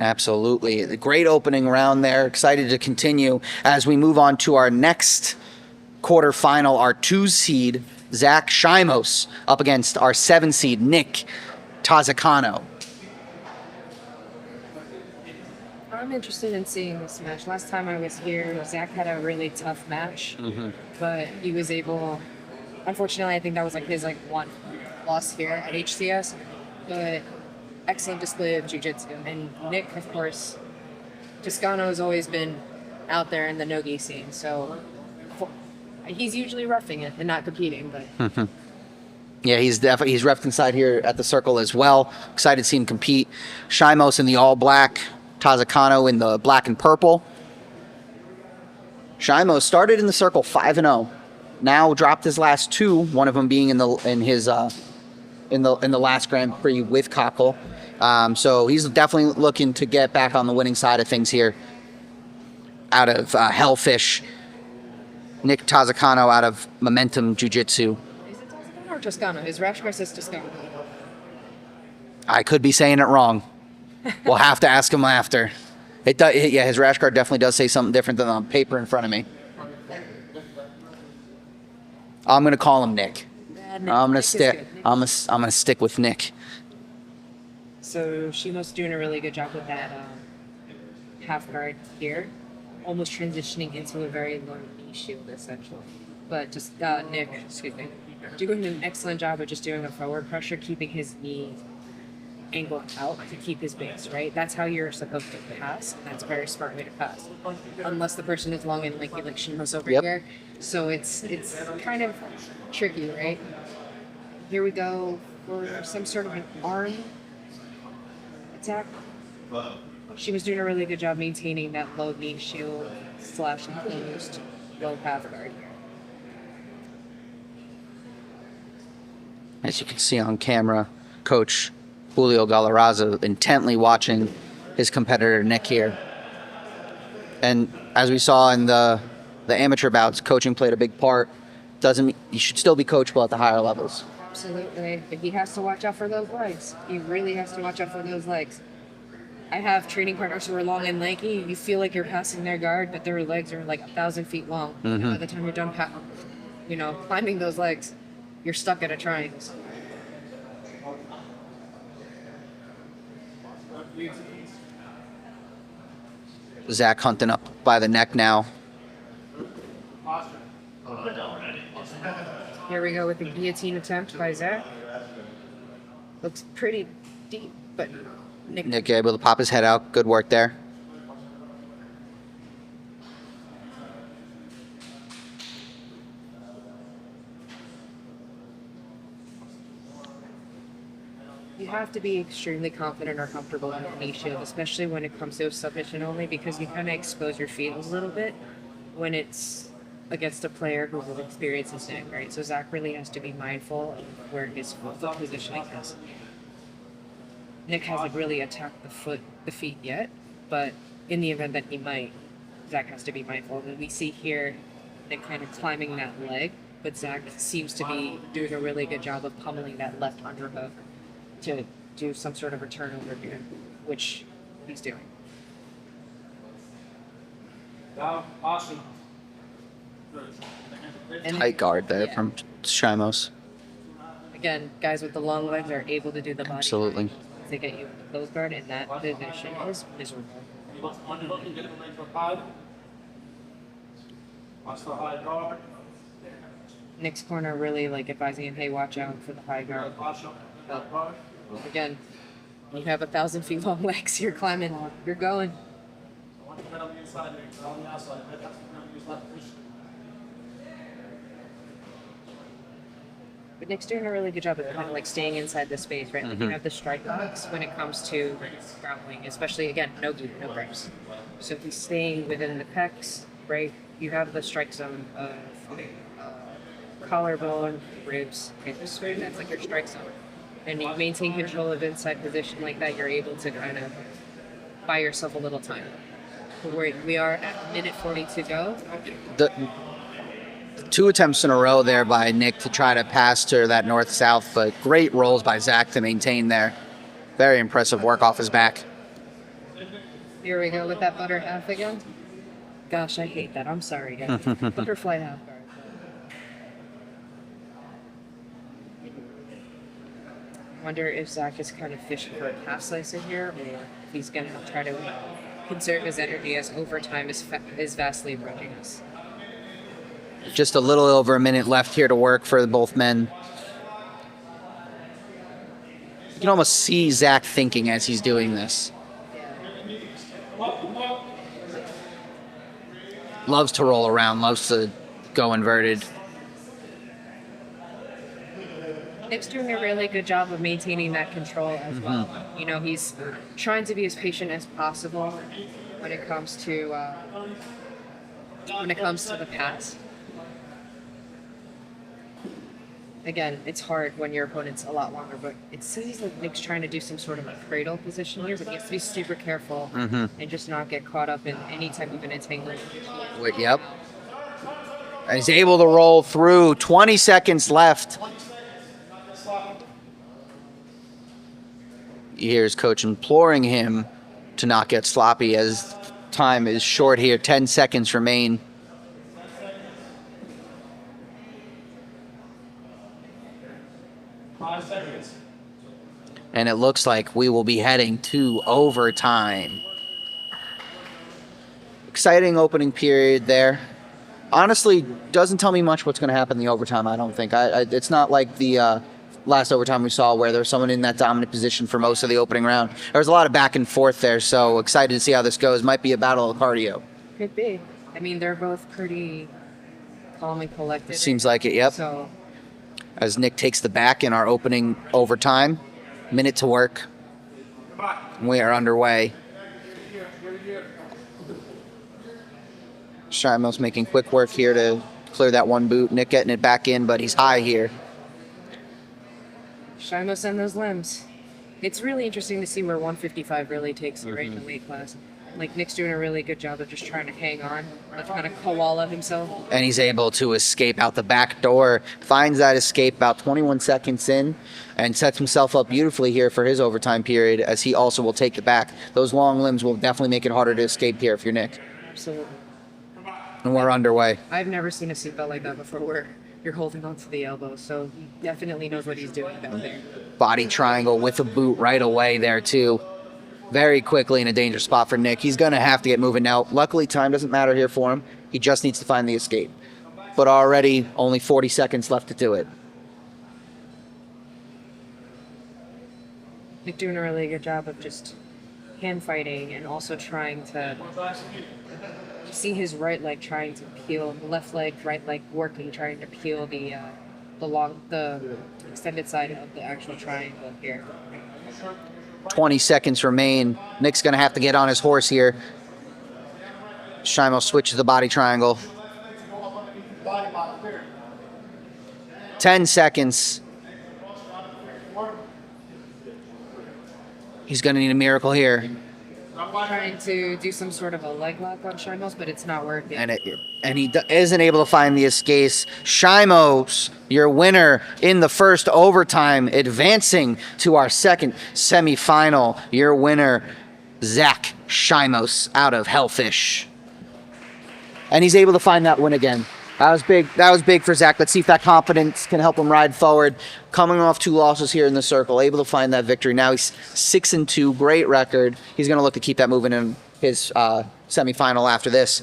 Absolutely. The great opening round there. Excited to continue as we move on to our next quarterfinal, our 2 seed, Zach Shiomos, up against our 7 seed, Nick Tosicano. I'm interested in seeing this match. Last time I was here, Zach had a really tough match, but he was able. Unfortunately, I think that was like his one loss here at HCS, but excellent display of jiu-jitsu. And Nick, of course, Tosicano has always been out there in the no-gi scene, so he's usually roughing it and not competing. But Yeah, he's repped inside here at the circle as well. Excited to see him compete. Shiomos in the all black, Tosicano in the black and purple. Shiomos started in the circle 5-0. Now dropped his last 2, one of them being in the last Grand Prix with Cockle. So he's definitely looking to get back on the winning side of things here. Out of Hellfish, Nick Tosicano out of Momentum Jiu-Jitsu. is it Tosicano or Toscano? His rash guard says Toscano. I could be saying it wrong. We'll have to ask him after. Yeah, his rash guard definitely does say something different than on paper in front of me. I'm gonna call him Nick. I'm gonna stick with Nick. So Shiomos doing a really good job with that half guard here, almost transitioning into a very low knee shield essentially. But just Nick, doing an excellent job of just doing a forward pressure, keeping his knee angled out to keep his base, right? That's how you're supposed to pass. That's a very smart way to pass. Unless the person is long and lanky like Shiomos over here. So it's kind of tricky, right? Here we go for some sort of an arm attack. She was doing a really good job maintaining that low knee shield / enclosed low half guard here. As you can see on camera, Coach Julio Galarraza intently watching his competitor Nick here. And as we saw in the amateur bouts, coaching played a big part. Doesn't mean you should still be coachable at the higher levels. Absolutely. But he has to watch out for those legs. He really has to watch out for those legs. I have training partners who are long and lanky. You feel like you're passing their guard, but their legs are like 1,000 feet long. And by the time you're done climbing those legs, you're stuck at a triangle. Zach hunting up by the neck now. Here we go with the guillotine attempt by Zach. Looks pretty deep, but Nick able to pop his head out. Good work there. you have to be extremely confident or comfortable in the knee shield, especially when it comes to submission only, because you kind of expose your feet a little bit when it's against a player who has experienced his neck, right? So Zach really has to be mindful of where his foot positioning is. Nick hasn't really attacked the feet yet, but in the event that he might, Zach has to be mindful. And we see here Nick kind of climbing that leg, but Zach seems to be doing a really good job of pummeling that left underhook to do some sort of return over here, which he's doing. Awesome. And Tight guard there from Shiomos. again, guys with the long legs are able to do the body Absolutely. to get you the close guard, and that position is miserable. Nick's corner really advising him, hey, watch out for the high guard. But again, you have 1,000 feet long legs, you're climbing, you're going. But Nick's doing a really good job of kind of staying inside the space, right? You have the strike box when it comes to grappling, especially again, no grips. So if he's staying within the pecs, right, you have the strike zone of collarbone, ribs, hips, right? That's your strike zone. And you maintain control of inside position like that, you're able to kind of buy yourself a little time. We are at minute 40 to go. The 2 attempts in a row there by Nick to try to pass to that north-south, but great rolls by Zach to maintain there. Very impressive work off his back. Here we go with that butter half again. Gosh, I hate that. I'm sorry, guys. Butterfly half guard. I wonder if Zach is kind of fishing for a half slice in here, or if he's going to try to conserve his energy as overtime is vastly approaching us. Just a little over a minute left here to work for both men. You can almost see Zach thinking as he's doing this. Loves to roll around, loves to go inverted. Nick's doing a really good job of maintaining that control as well. You know, he's trying to be as patient as possible when it comes to the pass. Again, it's hard when your opponent's a lot longer, but it seems like Nick's trying to do some sort of a cradle position here, but he has to be super careful and just not get caught up in any type of an entanglement. Wait, yep. And he's able to roll through. 20 seconds left. Here's coach imploring him to not get sloppy as time is short here. 10 seconds remain. And it looks like we will be heading to overtime. Exciting opening period there. Honestly, doesn't tell me much what's going to happen in the overtime, I don't think. It's not like the last overtime we saw where there was someone in that dominant position for most of the opening round. There was a lot of back and forth there, so excited to see how this goes. Might be a battle of cardio. Could be. I mean, they're both pretty calm and collected. Seems like it, yep. So, as Nick takes the back in our opening overtime. Minute to work. We are underway. Shiomos making quick work here to clear that one boot. Nick getting it back in, but he's high here. Shiomos and those limbs. It's really interesting to see where 155 really takes you right in the weight class. Like, Nick's doing a really good job of just trying to hang on, of kind of koala himself. And he's able to escape out the back door. Finds that escape about 21 seconds in and sets himself up beautifully here for his overtime period, as he also will take the back. Those long limbs will definitely make it harder to escape here if you're Nick. Absolutely. And we're underway. I've never seen a seatbelt like that before where you're holding onto the elbow, so he definitely knows what he's doing down there. Body triangle with a boot right away there, too. Very quickly in a dangerous spot for Nick. He's going to have to get moving now. Luckily, time doesn't matter here for him. He just needs to find the escape. But already only 40 seconds left to do it. Nick doing a really good job of just hand fighting and also trying to see his right leg trying to peel, left leg, right leg working, trying to peel the extended side of the actual triangle here. 20 seconds remain. Nick's going to have to get on his horse here. Shiomos switches the body triangle. 10 seconds. He's going to need a miracle here. Trying to do some sort of a leg lock on Shiomos, but it's not working. And he isn't able to find the escape. Shiomos, your winner in the first overtime, advancing to our second semifinal. Your winner, Zach Shiomos, out of Hellfish. And he's able to find that win again. That was big. That was big for Zach. Let's see if that confidence can help him ride forward. Coming off 2 losses here in the circle, able to find that victory. Now he's 6-2, great record. He's going to look to keep that moving in his semifinal after this.